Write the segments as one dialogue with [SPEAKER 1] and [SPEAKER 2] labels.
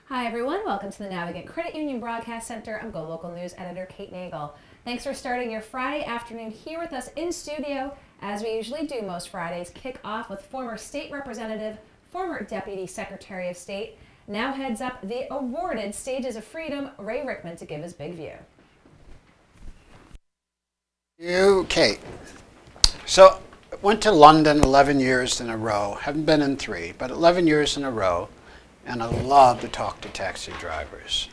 [SPEAKER 1] Hi everyone, welcome to the Navigant Credit Union Broadcast Center. I'm GoLocal News Editor Kate Nagel. Thanks for starting your Friday afternoon here with us in studio. As we usually do most Fridays, kick off with former state representative, former Deputy Secretary of State, now heads up the awarded Stages of Freedom, Ray Rickman, to give his big view.
[SPEAKER 2] Okay, so I went to London 11 years in a row. Haven't been in 3, but 11 years in a row. And I love to talk to taxi drivers.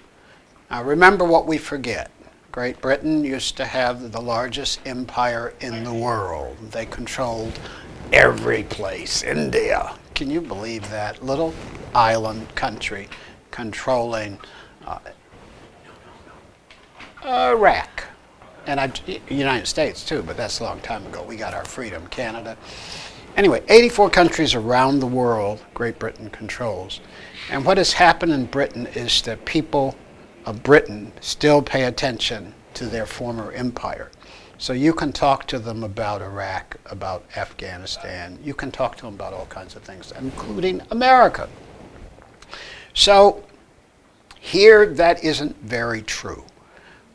[SPEAKER 2] Now remember what we forget. Great Britain used to have the largest empire in the world. They controlled every place. India. Can you believe that? Little island country controlling Iraq. And United States too, but that's a long time ago. We got our freedom. Canada. Anyway, 84 countries around the world Great Britain controls. And what has happened in Britain is that people of Britain still pay attention to their former empire. So you can talk to them about Iraq, about Afghanistan. You can talk to them about all kinds of things, including America. So here that isn't very true.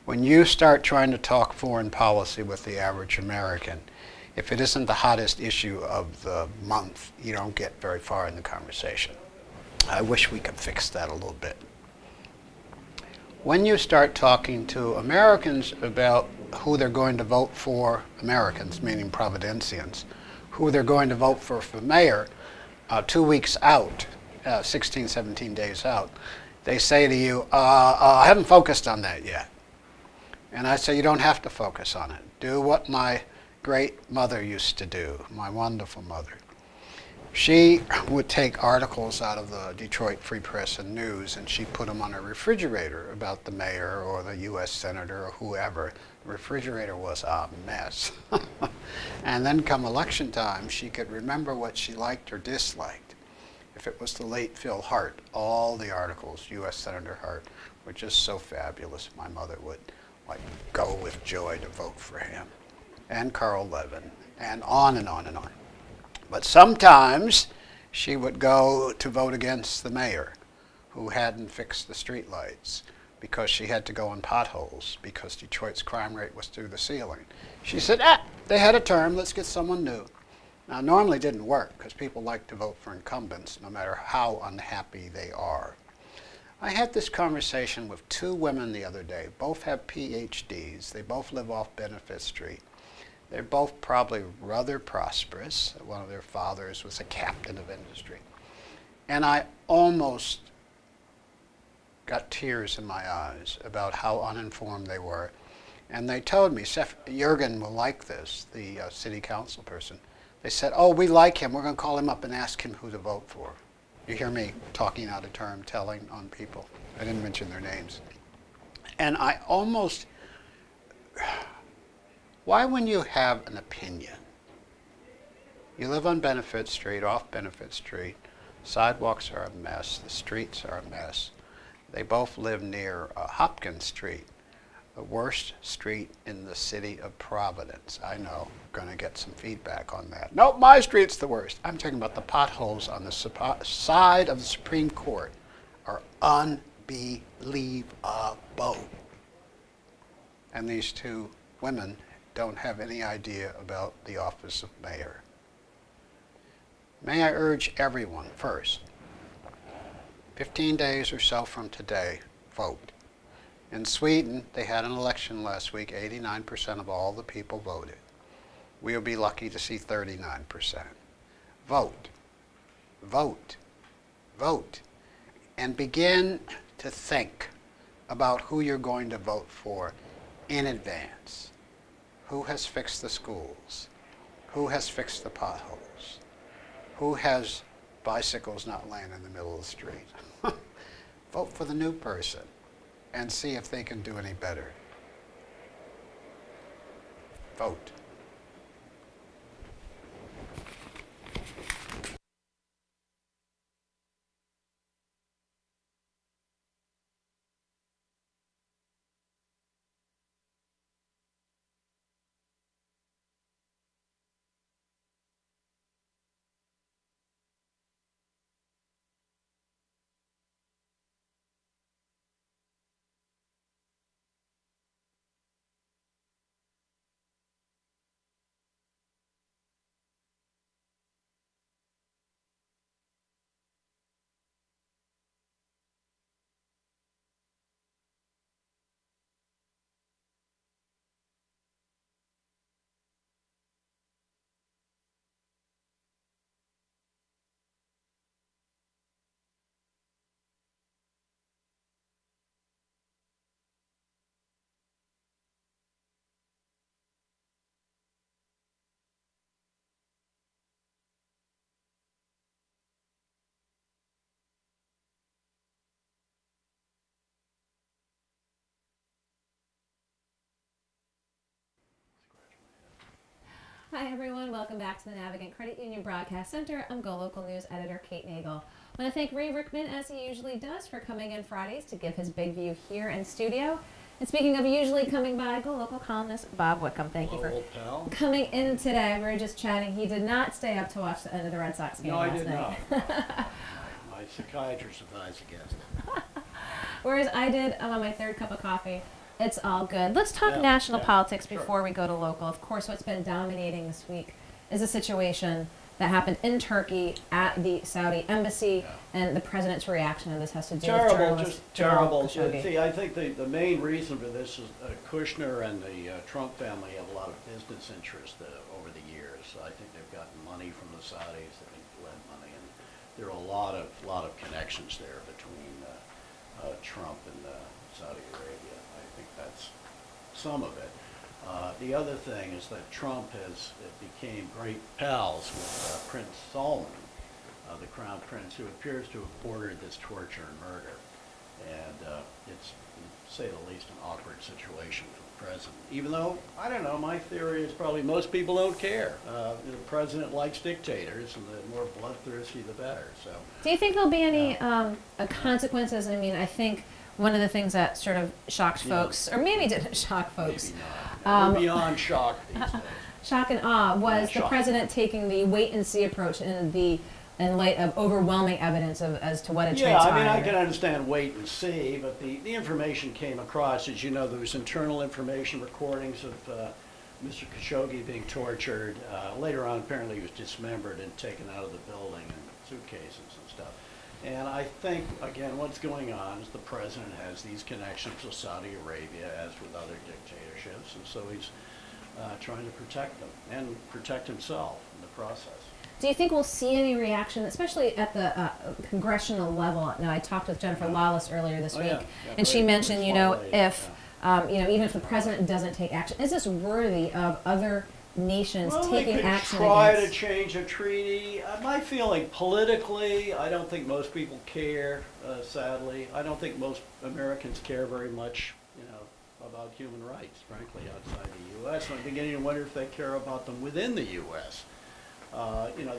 [SPEAKER 2] When you start trying to talk foreign policy with the average American, if it isn't the hottest issue of the month, you don't get very far in the conversation. I wish we could fix that a little bit. When you start talking to Americans about who they're going to vote for, Americans, meaning Providencians, who they're going to vote for mayor 2 weeks out, 16, 17 days out, they say to you, I haven't focused on that yet. And I say, you don't have to focus on it. Do what my great mother used to do, my wonderful mother. She would take articles out of the Detroit Free Press and News and she'd put them on her refrigerator about the mayor or the U.S. senator or whoever. The refrigerator was a mess. And then come election time, she could remember what she liked or disliked. If it was the late Phil Hart, all the articles, U.S. Senator Hart, were just so fabulous. My mother would go with joy to vote for him. And Carl Levin, and on and on and on. But sometimes she would go to vote against the mayor who hadn't fixed the streetlights because she had to go in potholes because Detroit's crime rate was through the ceiling. She said, they had a term, let's get someone new. Now, normally it didn't work because people like to vote for incumbents no matter how unhappy they are. I had this conversation with 2 women the other day. Both have PhDs. They both live off Benefit Street. They're both probably rather prosperous. One of their fathers was a captain of industry. And I almost got tears in my eyes about how uninformed they were. And they told me, Jurgen will like this, the city council person. They said, oh, we like him. We're going to call him up and ask him who to vote for. You hear me talking out of term, telling on people. I didn't mention their names. And I almost... Why, when you have an opinion, you live on Benefit Street, off Benefit Street, sidewalks are a mess, the streets are a mess. They both live near Hopkins Street, the worst street in the city of Providence. I know, going to get some feedback on that. Nope, my street's the worst. I'm talking about the potholes on the side of the Supreme Court are unbelievable. And these 2 women don't have any idea about the office of mayor. May I urge everyone, first, 15 days or so from today, vote. In Sweden, they had an election last week. 89% of all the people voted. We'll be lucky to see 39%. Vote. Vote. Vote. And begin to think about who you're going to vote for in advance. Who has fixed the schools? Who has fixed the potholes? Who has bicycles not laying in the middle of the street? Vote for the new person and see if they can do any better. Vote.
[SPEAKER 1] Hi everyone, welcome back to the Navigant Credit Union Broadcast Center. I'm GoLocal News editor Kate Nagel. I want to thank Ray Rickman, as he usually does, for coming in Fridays to give his big view here in studio. And speaking of usually coming by, GoLocal columnist Bob Wickham, thank you for coming in today. We were just chatting. He did not stay up to watch the end of the Red Sox game last night.
[SPEAKER 3] No, I did not. My psychiatrist advised against it.
[SPEAKER 1] Whereas I did, I'm on my third cup of coffee. It's all good. Let's talk national politics before we go to local. Of course, what's been dominating this week is a situation that happened in Turkey at the Saudi embassy, and the president's reaction to this has to do with journalists.
[SPEAKER 3] Just terrible. See, I think the main reason for this is Kushner and the Trump family have a lot of business interest over the years. I think they've gotten money from the Saudis. They've lent money, and there are a lot of connections there between Trump and Saudi Arabia. I think that's some of it. The other thing is that Trump became great pals with Prince Salman, the Crown Prince, who appears to have ordered this torture and murder. And it's, to say the least, an awkward situation for the president. Even though, I don't know, my theory is probably most people don't care. The president likes dictators, and the more bloodthirsty, the better. So,
[SPEAKER 1] do you think there'll be any consequences? I mean, I think one of the things that sort of shocked folks, or maybe didn't shock folks,
[SPEAKER 3] maybe not. We're beyond shock these days.
[SPEAKER 1] Shock and awe was the president taking the wait-and-see approach in light of overwhelming evidence as to what had transpired.
[SPEAKER 3] Yeah, I mean, I can understand wait and see, but the information came across. As you know, there was internal information, recordings of Mr. Khashoggi being tortured. Later on, apparently, he was dismembered and taken out of the building in suitcases and stuff. And I think, again, what's going on is the president has these connections with Saudi Arabia, as with other dictatorships, and so he's trying to protect them and protect himself in the process.
[SPEAKER 1] Do you think we'll see any reaction, especially at the congressional level? Now, I talked with Jennifer Lawless earlier this week, and she mentioned, if even if the president doesn't take action, is this worthy of other nations taking action against?
[SPEAKER 3] Try to change a treaty. My feeling politically, I don't think most people care. Sadly, I don't think most Americans care very much, about human rights. Frankly, outside the U.S., I'm beginning to wonder if they care about them within the U.S.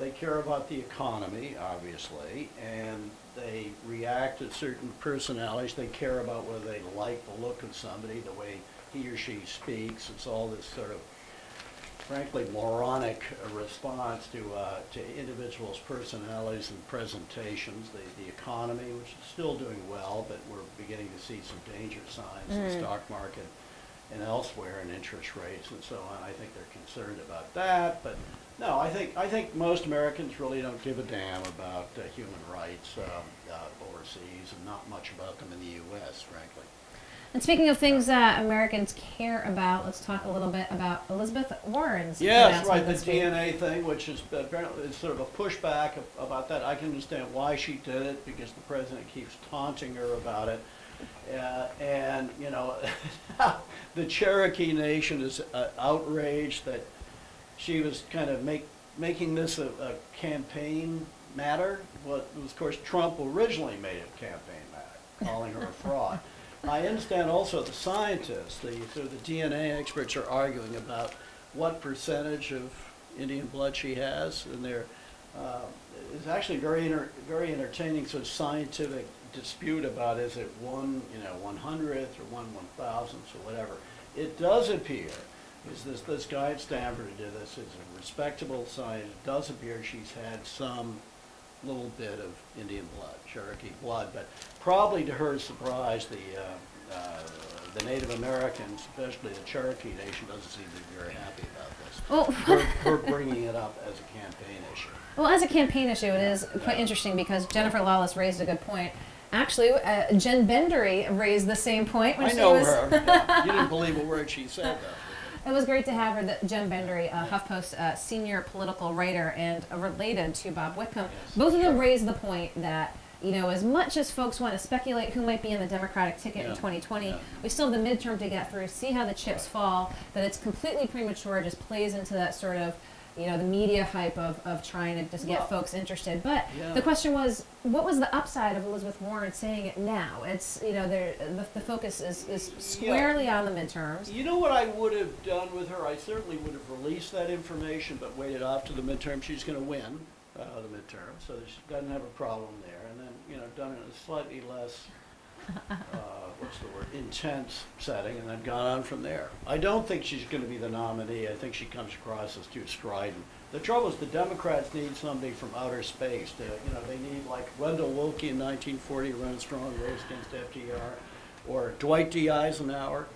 [SPEAKER 3] They care about the economy, obviously, and they react to certain personalities. They care about whether they like the look of somebody, the way he or she speaks. It's all this sort of, frankly, moronic response to individuals' personalities and presentations. The economy, which is still doing well, but we're beginning to see some danger signs in the stock market and elsewhere, in interest rates and so on. I think they're concerned about that, but no, I think most Americans really don't give a damn about human rights overseas, and not much about them in the U.S., frankly.
[SPEAKER 1] And speaking of things that Americans care about, let's talk a little bit about Elizabeth Warren's
[SPEAKER 3] Yes, right, the DNA thing, which is apparently sort of a pushback about that. I can understand why she did it, because the president keeps taunting her about it. And, the Cherokee Nation is outraged that she was kind of making this a campaign matter. Well, of course, Trump originally made it a campaign matter, calling her a fraud. I understand also the scientists, the DNA experts, are arguing about what percentage of Indian blood she has, and there is actually very entertaining sort of scientific dispute about, is it 1/100th or 1/1000th or whatever. It does appear, is this guy at Stanford who did this is a respectable scientist. It does appear she's had some little bit of Indian blood, Cherokee blood, but probably to her surprise, the Native Americans, especially the Cherokee Nation, doesn't seem to be very happy about this.
[SPEAKER 1] Well,
[SPEAKER 3] her bringing it up as a campaign issue.
[SPEAKER 1] Well, as a campaign issue, it is quite interesting, because Jennifer Lawless raised a good point. Actually, Jen Bendery raised the same point when
[SPEAKER 3] I know her. Yeah. You didn't believe a word she said, though.
[SPEAKER 1] It was great to have her, Jen Bendery, HuffPost senior political writer and related to Bob Wickham.
[SPEAKER 3] Yes,
[SPEAKER 1] both of them raised the point that, as much as folks want to speculate who might be in the Democratic ticket in 2020, we still have the midterm to get through, see how the chips fall, that it's completely premature, just plays into that sort of you know, the media hype of trying to just get folks interested. But
[SPEAKER 3] Yeah.
[SPEAKER 1] the question was, what was the upside of Elizabeth Warren saying it now? It's, you know, the focus is squarely on the midterms.
[SPEAKER 3] You know what I would have done with her? I certainly would have released that information, but waited off to the midterm. She's going to win the midterm, so she doesn't have a problem there. And then, you know, done it in a slightly less, what's the word, intense setting, and then gone on from there. I don't think she's going to be the nominee. I think she comes across as too strident. The trouble is the Democrats need somebody from outer space. You know, they need like Wendell Willkie in 1940 to run a strong race against FDR, or Dwight D. Eisenhower.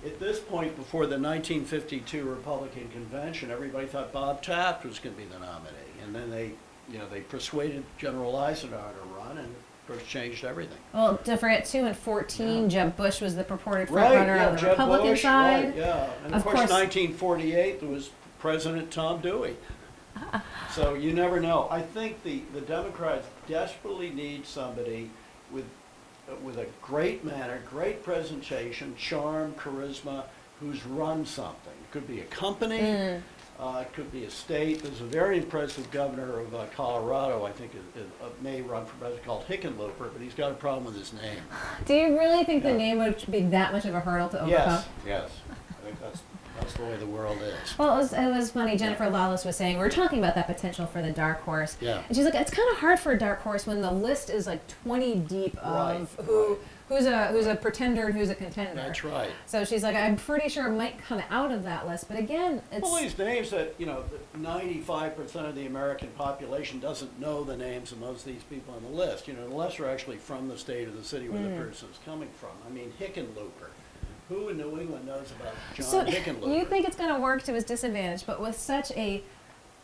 [SPEAKER 3] At this point, before the 1952 Republican convention, everybody thought Bob Taft was going to be the nominee, and then they persuaded General Eisenhower to run, and of course changed everything.
[SPEAKER 1] Well, don't forget too, in 14, Jeb Bush was the purported
[SPEAKER 3] Right,
[SPEAKER 1] front runner
[SPEAKER 3] yeah,
[SPEAKER 1] on the
[SPEAKER 3] Jeb
[SPEAKER 1] Republican
[SPEAKER 3] Bush,
[SPEAKER 1] side.
[SPEAKER 3] right, yeah, and of course 1948 there was President Tom Dewey. So you never know. I think the Democrats desperately need somebody with a great manner, great presentation, charm, charisma, who's run something. It could be a company, it could be a state. There's a very impressive governor of Colorado, I think, may run for president, called Hickenlooper, but he's got a problem with his name.
[SPEAKER 1] Do you really think the name would be that much of a hurdle to overcome?
[SPEAKER 3] Yes. I think that's the way the world is.
[SPEAKER 1] Well, it was funny. Jennifer Lawless was saying, we were talking about that potential for the dark horse.
[SPEAKER 3] Yeah.
[SPEAKER 1] And she's like, it's kind of hard for a dark horse when the list is like 20 deep of who's a pretender and who's a contender.
[SPEAKER 3] That's right.
[SPEAKER 1] So she's like, I'm pretty sure it might come out of that list. But again, it's...
[SPEAKER 3] Well, these names that, you know, 95% of the American population doesn't know the names of most of these people on the list. You know, unless they're actually from the state or the city where the person's coming from. I mean, Hickenlooper. Who in New England knows about John Hickenlooper?
[SPEAKER 1] You think it's going to work to his disadvantage, but with such a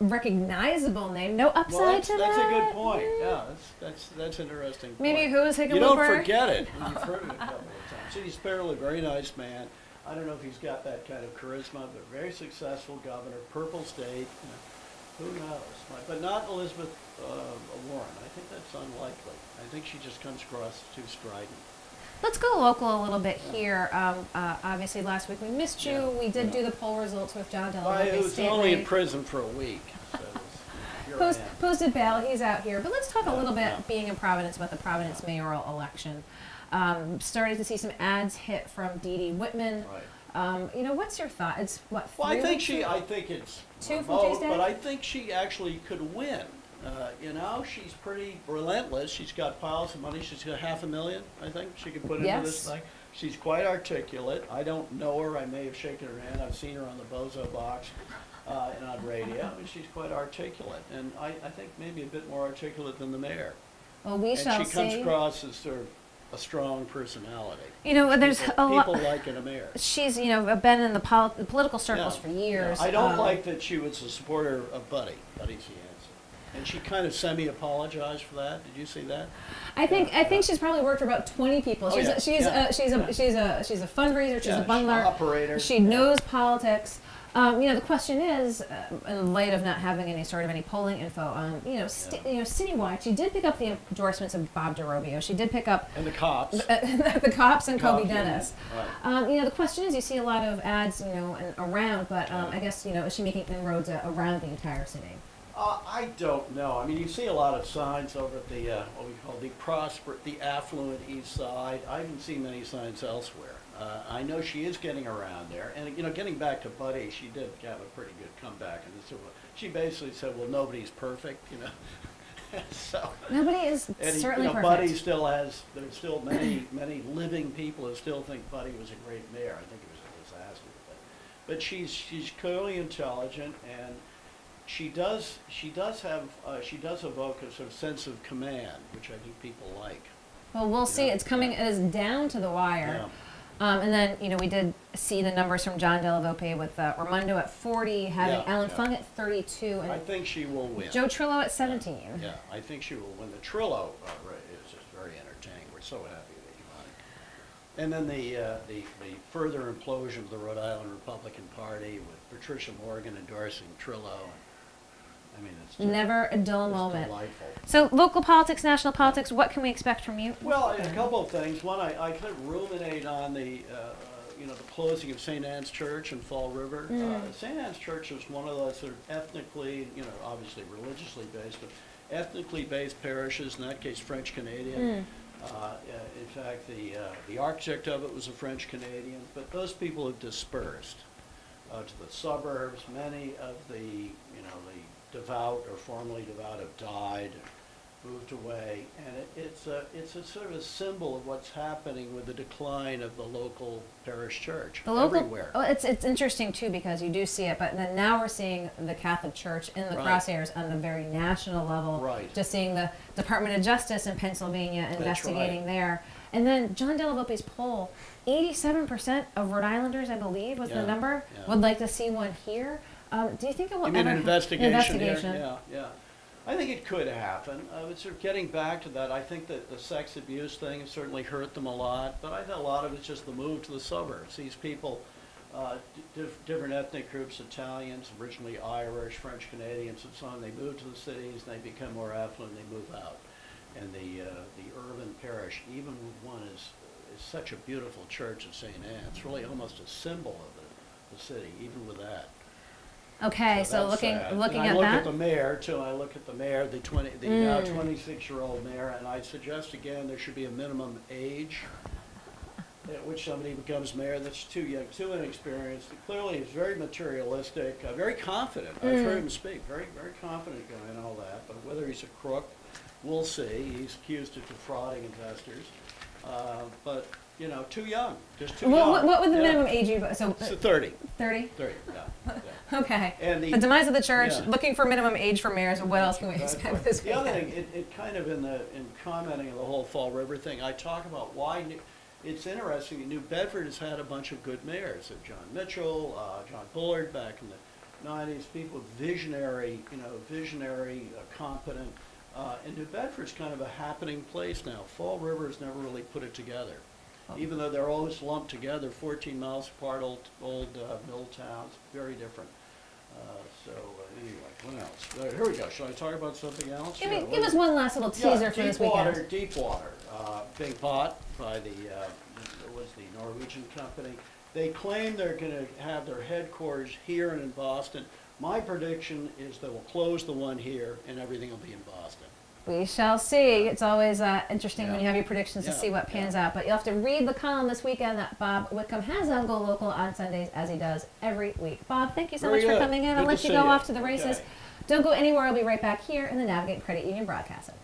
[SPEAKER 1] recognizable name, no upside to that?
[SPEAKER 3] That's a good point. Yeah, that's interesting point.
[SPEAKER 1] Maybe who is Hickenlooper?
[SPEAKER 3] You don't forget it. You've heard it a couple of times. See, he's apparently a very nice man. I don't know if he's got that kind of charisma, but very successful governor, purple state. You know, who knows? But not Elizabeth Warren. I think that's unlikely. I think she just comes across as too strident.
[SPEAKER 1] Let's go local a little bit here. Obviously, last week we missed you.
[SPEAKER 3] Yeah.
[SPEAKER 1] We did do the poll results with John
[SPEAKER 3] Well,
[SPEAKER 1] Delaware.
[SPEAKER 3] he was only in prison for a week. So
[SPEAKER 1] Posted bail. He's out here. But let's talk a little bit, being in Providence, about the Providence mayoral election. Started to see some ads hit from Dee Dee Whitman.
[SPEAKER 3] Right.
[SPEAKER 1] You know, what's your thought? It's what?
[SPEAKER 3] Well, I think it's
[SPEAKER 1] two from
[SPEAKER 3] remote,
[SPEAKER 1] Tuesday,
[SPEAKER 3] but I think she actually could win. You know, she's pretty relentless. She's got piles of money. She's got $500,000, I think, she could put into this thing. She's quite articulate. I don't know her. I may have shaken her hand. I've seen her on the Bozo box and on radio. I mean, she's quite articulate, and I think maybe a bit more articulate than the mayor.
[SPEAKER 1] Well, we shall see.
[SPEAKER 3] And she comes across as sort of a strong personality.
[SPEAKER 1] You know, there's a lot.
[SPEAKER 3] People like in a mayor.
[SPEAKER 1] She's, you know, been in the political circles for years.
[SPEAKER 3] Yeah. I don't like that she was a supporter of Buddy. Buddy's the answer. And she kind of semi-apologized for that. Did you see that?
[SPEAKER 1] I think she's probably worked for about 20 people. She's a fundraiser. She's a bundler.
[SPEAKER 3] Operator.
[SPEAKER 1] She knows politics. You know, the question is, in light of not having any polling info, citywide, she did pick up the endorsements of Bob DeRobio. She did pick up
[SPEAKER 3] and the cops,
[SPEAKER 1] the cops and Kobe Dennis.
[SPEAKER 3] Right.
[SPEAKER 1] You know, the question is, you see a lot of ads, you know, around, but I guess, you know, is she making inroads around the entire city?
[SPEAKER 3] I don't know. I mean, you see a lot of signs over at the what we call the affluent East Side. I haven't seen many signs elsewhere. I know she is getting around there, and you know, getting back to Buddy, she did have a pretty good comeback, and she basically said, "Well, nobody's perfect," you know. So
[SPEAKER 1] nobody is certainly perfect.
[SPEAKER 3] Buddy still has. There's still many living people who still think Buddy was a great mayor. I think it was a disaster, but she's clearly intelligent, and she does evoke a sort of sense of command, which I think people like.
[SPEAKER 1] Well, we'll see. It's coming. It is down to the wire.
[SPEAKER 3] Yeah.
[SPEAKER 1] And then, you know, we did see the numbers from John Delavope with Raimondo at 40, having Alan Fung at 32, and
[SPEAKER 3] I think she will win.
[SPEAKER 1] Joe Trillo at 17.
[SPEAKER 3] Yeah, I think she will win. The Trillo is just very entertaining. We're so happy that he won. And then the further implosion of the Rhode Island Republican Party with Patricia Morgan endorsing Trillo. I mean, it's just,
[SPEAKER 1] never a dull moment.
[SPEAKER 3] Delightful.
[SPEAKER 1] So, local politics, national politics, what can we expect from you?
[SPEAKER 3] Well, a couple of things. One, I kind of ruminate on the you know, the closing of St. Anne's Church in Fall River. St. Anne's Church is one of those sort of ethnically, you know, obviously religiously based, but ethnically based parishes, in that case French Canadian. In fact, the architect of it was a French Canadian, but those people have dispersed to the suburbs. Many of the, you know, the devout or formerly devout have died, moved away, and it's a sort of a symbol of what's happening with the decline of the local parish church everywhere.
[SPEAKER 1] Oh, it's interesting too, because you do see it, but then now we're seeing the Catholic Church in the crosshairs on the very national level.
[SPEAKER 3] Right.
[SPEAKER 1] Just seeing the Department of Justice in Pennsylvania investigating there. And then John Delavolpe's poll, 87% of Rhode Islanders, I believe, was the number, would like to see one here. Do you think it will
[SPEAKER 3] ever
[SPEAKER 1] an
[SPEAKER 3] investigation here? Yeah. I think it could happen. Sort of getting back to that, I think that the sex abuse thing has certainly hurt them a lot, but I think a lot of it's just the move to the suburbs. These people, different ethnic groups, Italians, originally Irish, French Canadians, and so on, they move to the cities, and they become more affluent, and they move out. And the urban parish, even one is such a beautiful church at St. Anne. It's really almost a symbol of the city, even with that.
[SPEAKER 1] Okay, so looking at that.
[SPEAKER 3] I look at the mayor too. I look at the mayor, the now 26-year-old mayor, and I suggest again there should be a minimum age at which somebody becomes mayor that's too young, too inexperienced. Clearly, he's very materialistic, very confident. I've heard him speak, very confident guy and all that. But whether he's a crook, we'll see. He's accused of defrauding investors, but. You know, too young, just too young.
[SPEAKER 1] What would the minimum age you,
[SPEAKER 3] so 30.
[SPEAKER 1] 30?
[SPEAKER 3] 30, yeah.
[SPEAKER 1] Okay.
[SPEAKER 3] And
[SPEAKER 1] the demise of the church, looking for minimum age for mayors, what else can we expect this weekend?
[SPEAKER 3] The other thing, it kind of in commenting on the whole Fall River thing, I talk about why it's interesting that New Bedford has had a bunch of good mayors. John Mitchell, John Bullard back in the 90s, people visionary, competent. And New Bedford's kind of a happening place now. Fall River has never really put it together. Even though they're always lumped together, 14 miles apart, old mill towns, very different. Anyway, what else? Here we go. Shall I talk about something else?
[SPEAKER 1] Give us one last little teaser for this weekend.
[SPEAKER 3] Deepwater, being bought by the Norwegian company. They claim they're going to have their headquarters here and in Boston. My prediction is they will close the one here and everything will be in Boston.
[SPEAKER 1] We shall see. It's always interesting when you have your predictions to see what pans out. But you'll have to read the column this weekend that Bob Whitcomb has on GoLocal on Sundays, as he does every week. Bob, thank you so much for coming in. I'll let you go off to the races. Don't go anywhere. I'll be right back here in the Navigate Credit Union Broadcast Center.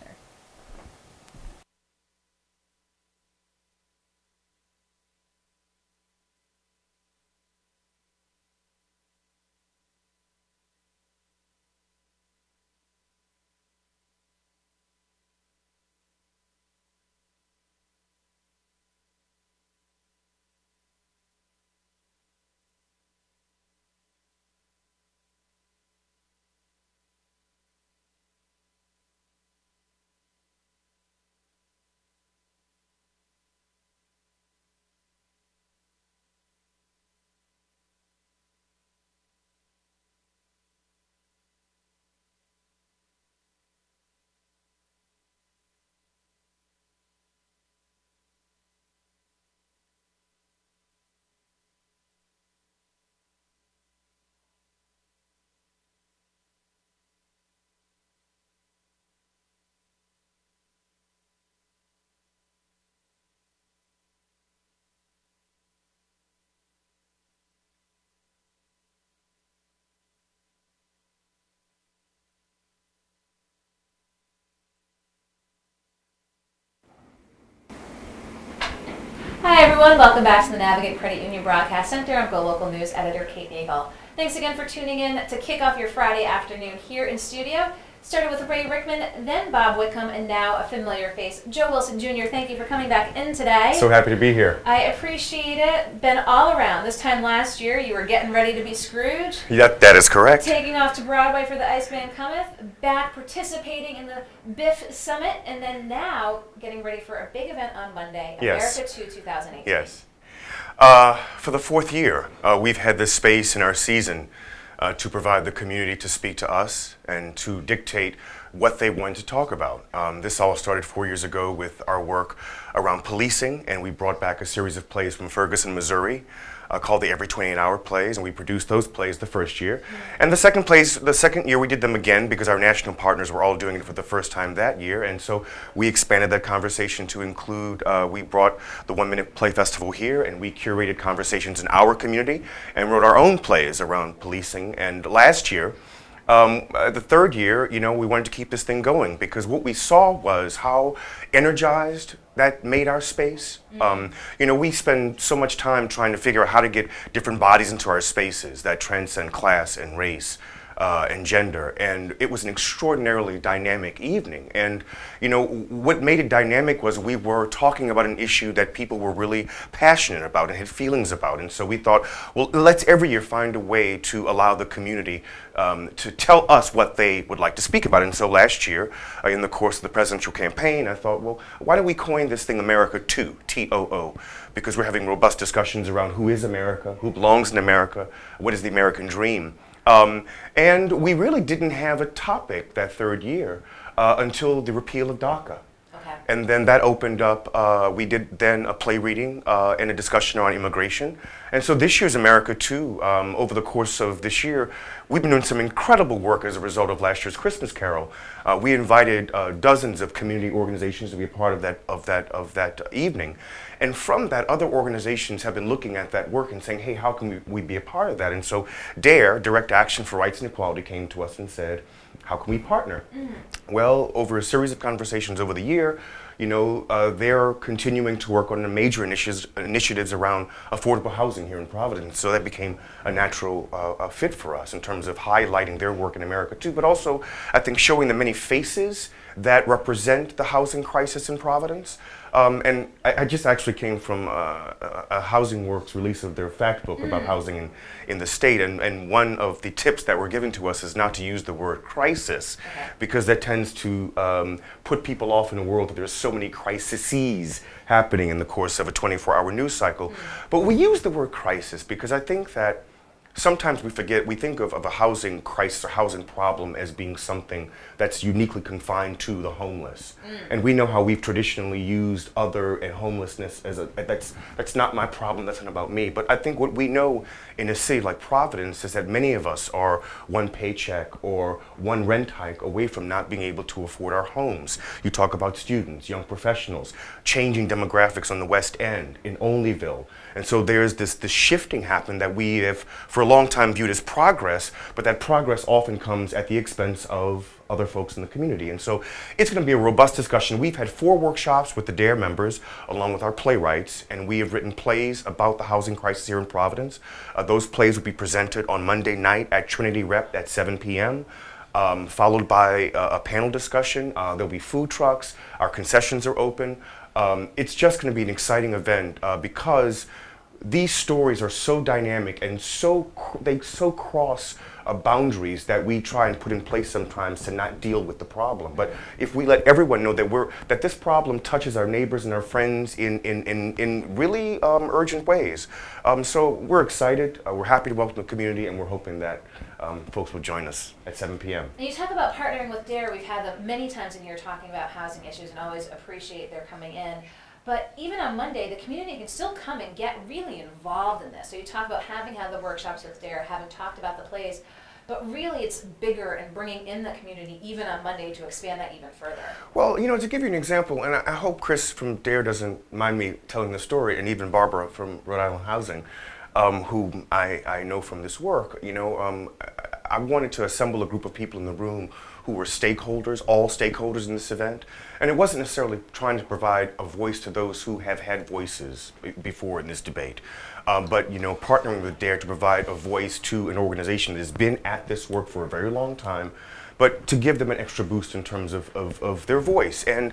[SPEAKER 1] Hi everyone, welcome back to the Navigate Credit Union Broadcast Center. I'm GoLocal News Editor Kate Nagel. Thanks again for tuning in to kick off your Friday afternoon here in studio. Started with Ray Rickman, then Bob Whitcomb, and now a familiar face, Joe Wilson Jr. Thank you for coming back in today.
[SPEAKER 4] So happy to be here.
[SPEAKER 1] I appreciate it. Been all around. This time last year, you were getting ready to be Scrooge.
[SPEAKER 4] Yeah, that is correct.
[SPEAKER 1] Taking off to Broadway for the Iceman Cometh, back participating in the Biff Summit, and then now getting ready for a big event on Monday, America 2 2018.
[SPEAKER 4] Yes. For the fourth year, we've had this space in our season to provide the community to speak to us and to dictate what they wanted to talk about. This all started 4 years ago with our work around policing, and we brought back a series of plays from Ferguson, Missouri, called the Every 28-Hour Plays, and we produced those plays the first year. And the second year we did them again because our national partners were all doing it for the first time that year, and so we expanded that conversation to include, we brought the 1 Minute Play Festival here, and we curated conversations in our community and wrote our own plays around policing. And last year, the third year, you know, we wanted to keep this thing going because what we saw was how energized that made our space. You know, we spend so much time trying to figure out how to get different bodies into our spaces that transcend class and race and gender, and it was an extraordinarily dynamic evening. And you know, what made it dynamic was we were talking about an issue that people were really passionate about and had feelings about, and so we thought, well, let's every year find a way to allow the community to tell us what they would like to speak about. And so last year, in the course of the presidential campaign, I thought, well, why don't we coin this thing America Too, T-O-O, because we're having robust discussions around who is America, who belongs in America, what is the American dream. And we really didn't have a topic that third year until the repeal of DACA.
[SPEAKER 1] Okay.
[SPEAKER 4] And then that opened up, we did then a play reading and a discussion on immigration. And so this year's America Too, over the course of this year, we've been doing some incredible work as a result of last year's Christmas Carol. We invited dozens of community organizations to be a part of that evening. And from that, other organizations have been looking at that work and saying, hey, how can we be a part of that? And so DARE, Direct Action for Rights and Equality, came to us and said, how can we partner? Well, over a series of conversations over the year, you know, they're continuing to work on the major initiatives around affordable housing here in Providence. So that became a natural fit for us in terms of highlighting their work in America Too, but also, I think, showing the many faces that represent the housing crisis in Providence. And I just actually came from a Housing Works release of their fact book about housing in the state, and one of the tips that were given to us is not to use the word crisis, because that tends to put people off in a world that there's so many crises happening in the course of a 24-hour news cycle. But we use the word crisis because I think that sometimes we think of a housing crisis or housing problem as being something that's uniquely confined to the homeless. And we know how we've traditionally used other and homelessness as that's not my problem, that's not about me. But I think what we know in a city like Providence is that many of us are one paycheck or one rent hike away from not being able to afford our homes. You talk about students, young professionals, changing demographics on the West End, in Onlyville. And so there's this shifting happen that we have for a long time viewed as progress, but that progress often comes at the expense of other folks in the community. And so it's going to be a robust discussion. We've had 4 workshops with the DARE members, along with our playwrights, and we have written plays about the housing crisis here in Providence. Those plays will be presented on Monday night at Trinity Rep at 7 p.m., followed by a panel discussion. There'll be food trucks. Our concessions are open. It's just going to be an exciting event because these stories are so dynamic and they so cross boundaries that we try and put in place sometimes to not deal with the problem. But if we let everyone know that this problem touches our neighbors and our friends in really urgent ways. So we're excited, we're happy to welcome the community, and we're hoping that folks will join us at 7 p.m.
[SPEAKER 1] And you talk about partnering with DARE. We've had them many times in here talking about housing issues and always appreciate their coming in. But even on Monday, the community can still come and get really involved in this. So you talk about having had the workshops with DARE, having talked about the plays, but really it's bigger and bringing in the community even on Monday to expand that even further.
[SPEAKER 4] Well, you know, to give you an example, and I hope Chris from DARE doesn't mind me telling the story, and even Barbara from Rhode Island Housing, who I know from this work, you know, I wanted to assemble a group of people in the room who were stakeholders, all stakeholders in this event. And it wasn't necessarily trying to provide a voice to those who have had voices before in this debate, but, you know, partnering with DARE to provide a voice to an organization that has been at this work for a very long time, but to give them an extra boost in terms of their voice. And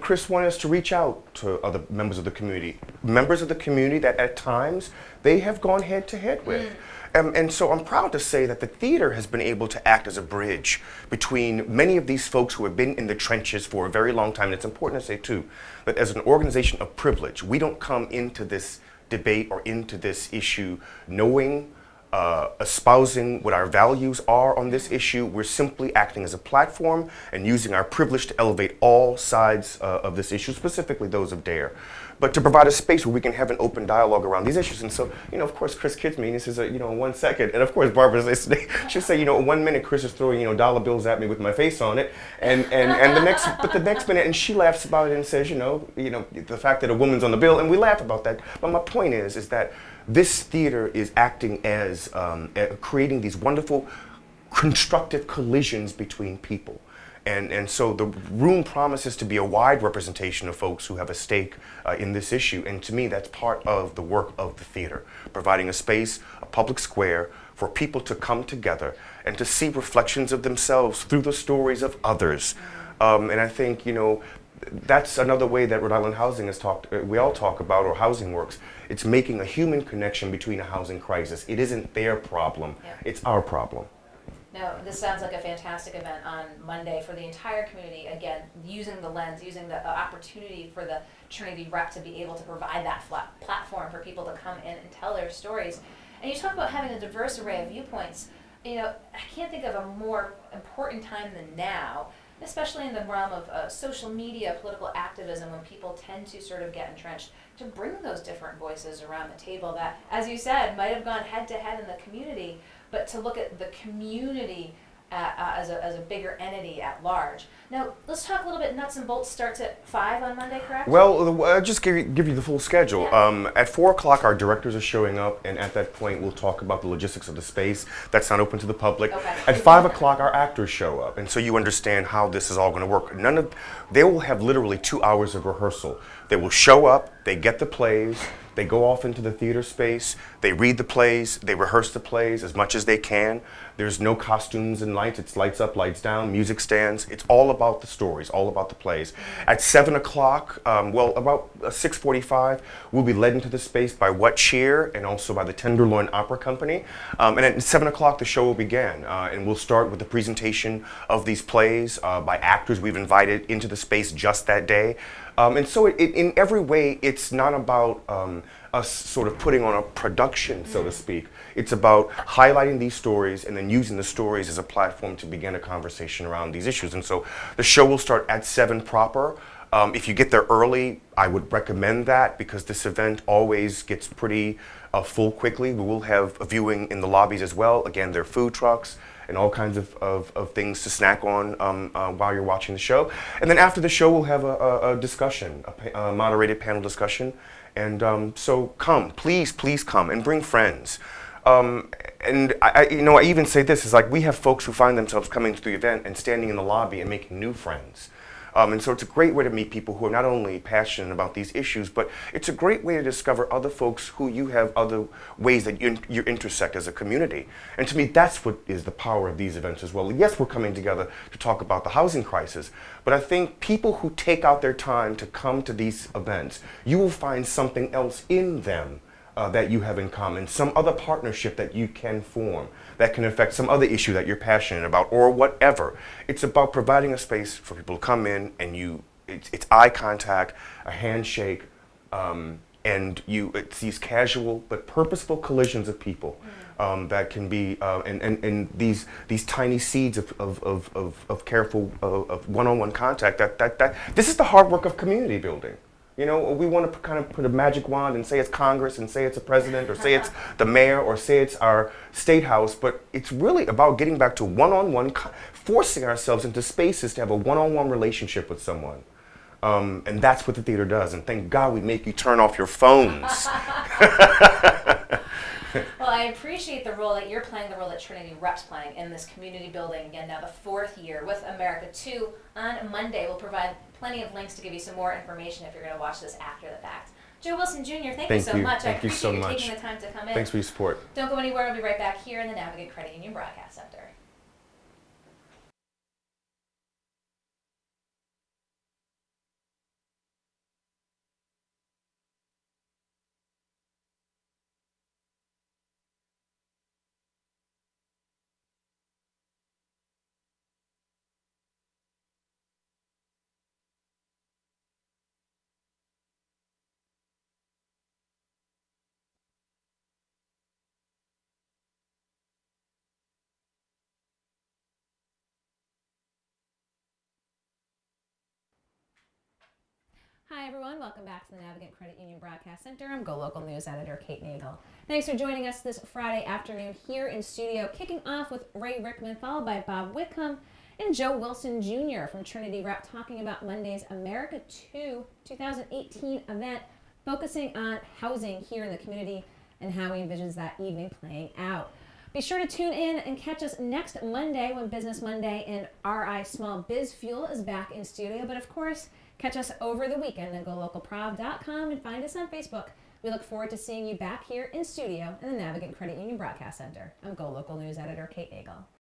[SPEAKER 4] Chris wanted us to reach out to other members of the community that at times they have gone head to head with. And so I'm proud to say that the theater has been able to act as a bridge between many of these folks who have been in the trenches for a very long time. And it's important to say, too, that as an organization of privilege, we don't come into this debate or into this issue knowing espousing what our values are on this issue. We're simply acting as a platform and using our privilege to elevate all sides of this issue, specifically those of DARE. But to provide a space where we can have an open dialogue around these issues. And so, of course, Chris kids me and he says, 1 second. And of course, Barbara's listening. She'll say, 1 minute, Chris is throwing, dollar bills at me with my face on it. And the next minute, and she laughs about it and says, the fact that a woman's on the bill, and we laugh about that. But my point is that this theater is acting as, creating these wonderful, constructive collisions between people. And so the room promises to be a wide representation of folks who have a stake in this issue. And to me, that's part of the work of the theater, providing a space, a public square, for people to come together and to see reflections of themselves through the stories of others. And I think, that's another way that Rhode Island Housing has talked, we all talk about, or Housing Works. It's making a human connection between a housing crisis. It isn't their problem, it's our problem.
[SPEAKER 1] No, this sounds like a fantastic event on Monday for the entire community. Again, using the lens, using the opportunity for the Trinity rep to be able to provide that platform for people to come in and tell their stories. And you talk about having a diverse array of viewpoints. I can't think of a more important time than now, especially in the realm of social media, political activism, when people tend to sort of get entrenched, to bring those different voices around the table that, as you said, might have gone head to head in the community, but to look at the community as a bigger entity at large. Now, let's talk a little bit nuts and bolts. Starts at 5 on Monday, correct?
[SPEAKER 4] Well, I'll just give you the full schedule.
[SPEAKER 1] Yeah.
[SPEAKER 4] At 4 o'clock, our directors are showing up, and at that point, we'll talk about the logistics of the space. That's not open to the public.
[SPEAKER 1] Okay.
[SPEAKER 4] At 5 o'clock, our actors show up, and so you understand how this is all going to work. They will have literally 2 hours of rehearsal. They will show up, they get the plays, they go off into the theater space, they read the plays, they rehearse the plays as much as they can. There's no costumes and lights, it's lights up, lights down, music stands. It's all about the stories, all about the plays. At 7 o'clock, about 6:45, we'll be led into the space by What Cheer and also by the Tenderloin Opera Company. And at 7 o'clock, the show will begin. And we'll start with the presentation of these plays by actors we've invited into the space just that day. And so in every way, it's not about us sort of putting on a production, so to speak. It's about highlighting these stories and then using the stories as a platform to begin a conversation around these issues. And so the show will start at 7 proper. If you get there early, I would recommend that because this event always gets pretty full quickly. We will have a viewing in the lobbies as well. Again, there are food trucks and all kinds of things to snack on while you're watching the show. And then after the show, we'll have a discussion, a moderated panel discussion. And so come, please come and bring friends. And I even say this, is like we have folks who find themselves coming to the event and standing in the lobby and making new friends. And so it's a great way to meet people who are not only passionate about these issues, but it's a great way to discover other folks who you have other ways that you intersect as a community. And to me, that's what is the power of these events as well. Yes, we're coming together to talk about the housing crisis, but I think people who take out their time to come to these events, you will find something else in them that you have in common, some other partnership that you can form that can affect some other issue that you're passionate about or whatever. It's about providing a space for people to come in and it's eye contact, a handshake, and it's these casual but purposeful collisions of people that can be, and these tiny seeds of careful, of one-on-one contact that this is the hard work of community building. We want to kind of put a magic wand and say it's Congress and say it's a president or say it's the mayor or say it's our state house, but it's really about getting back to one-on-one, forcing ourselves into spaces to have a one-on-one relationship with someone. And that's what the theater does. And thank God we make you turn off your phones.
[SPEAKER 1] Well, I appreciate the role that you're playing, the role that Trinity Rep's playing in this community building. Again, now the 4th year with America 2 on Monday. We'll provide plenty of links to give you some more information if you're going to watch this after the fact. Joe Wilson Jr., thank you so much. I appreciate you taking the time to come in.
[SPEAKER 4] Thanks for your support.
[SPEAKER 1] Don't go anywhere. We'll be right back here in the Navigate Credit Union Broadcast Center. Hi everyone, welcome back to the Navigant Credit Union Broadcast Center. I'm GoLocal News Editor Kate Nagel. Thanks for joining us this Friday afternoon here in studio, kicking off with Ray Rickman, followed by Bob Whitcomb and Joe Wilson Jr. from Trinity Rep, talking about Monday's America 2 2018 event, focusing on housing here in the community and how he envisions that evening playing out. Be sure to tune in and catch us next Monday when Business Monday and RI Small Biz Fuel is back in studio. But of course, catch us over the weekend at GoLocalProv.com and find us on Facebook. We look forward to seeing you back here in studio in the Navigant Credit Union Broadcast Center. I'm GoLocal News Editor Kate Nagel.